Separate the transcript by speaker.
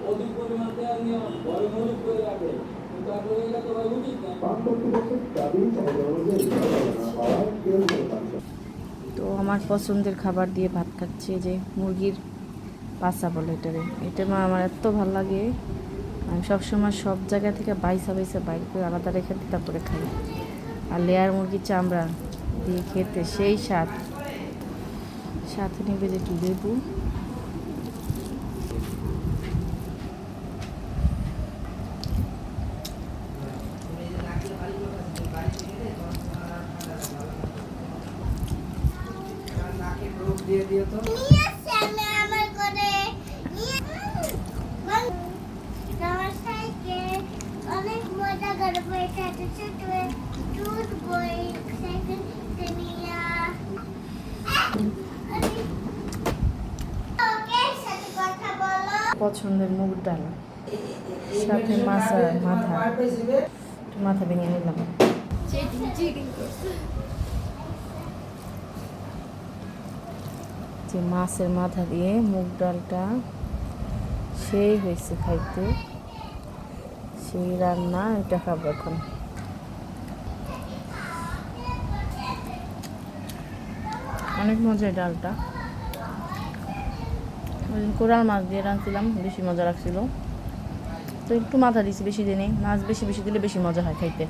Speaker 1: অধিক পরিমাণ তেল নিয়ে ঘরে মজুত করে রাখে, কিন্তু আসলে এটা তো ভাই উচিত না।
Speaker 2: তো আমার পছন্দের খাবার দিয়ে ভাত খাচ্ছি, যে মুরগির পাছা বলে এটারে। এটা আমার এত ভালো লাগে, আমি সবসময় সব জায়গা থেকে বাইসা বাইসা বাইর করে আলাদা রেখে দিই, তারপরে খাই। আর লেয়ার মুরগির চামড়া দিয়ে খেতে সেই স্বাদ। সাথে নেবে যে একটু লেবু।
Speaker 3: দিয়ে দিও তো। অনেক মজা করবো এটাতে টুট বই সাইকেল নিয়ে
Speaker 2: পছন্দের মুগ ডাল, সাথে মাছের মাথা, একটু মাথা ভেঙে নিলাম। যে মাছের মাথা দিয়ে মুগ ডালটা সেই হয়েছে খাইতে, সেই রান্না। এটা খাবো এখন। অনেক মজা এই ডালটা। কোরাল মাছ দিয়ে রাঁধছিলাম, বেশি মজা লাগছিল। তো একটু মাথা দিয়েছি, বেশি দিনে মাছ বেশি বেশি দিলে বেশি মজা হয় খাইতে।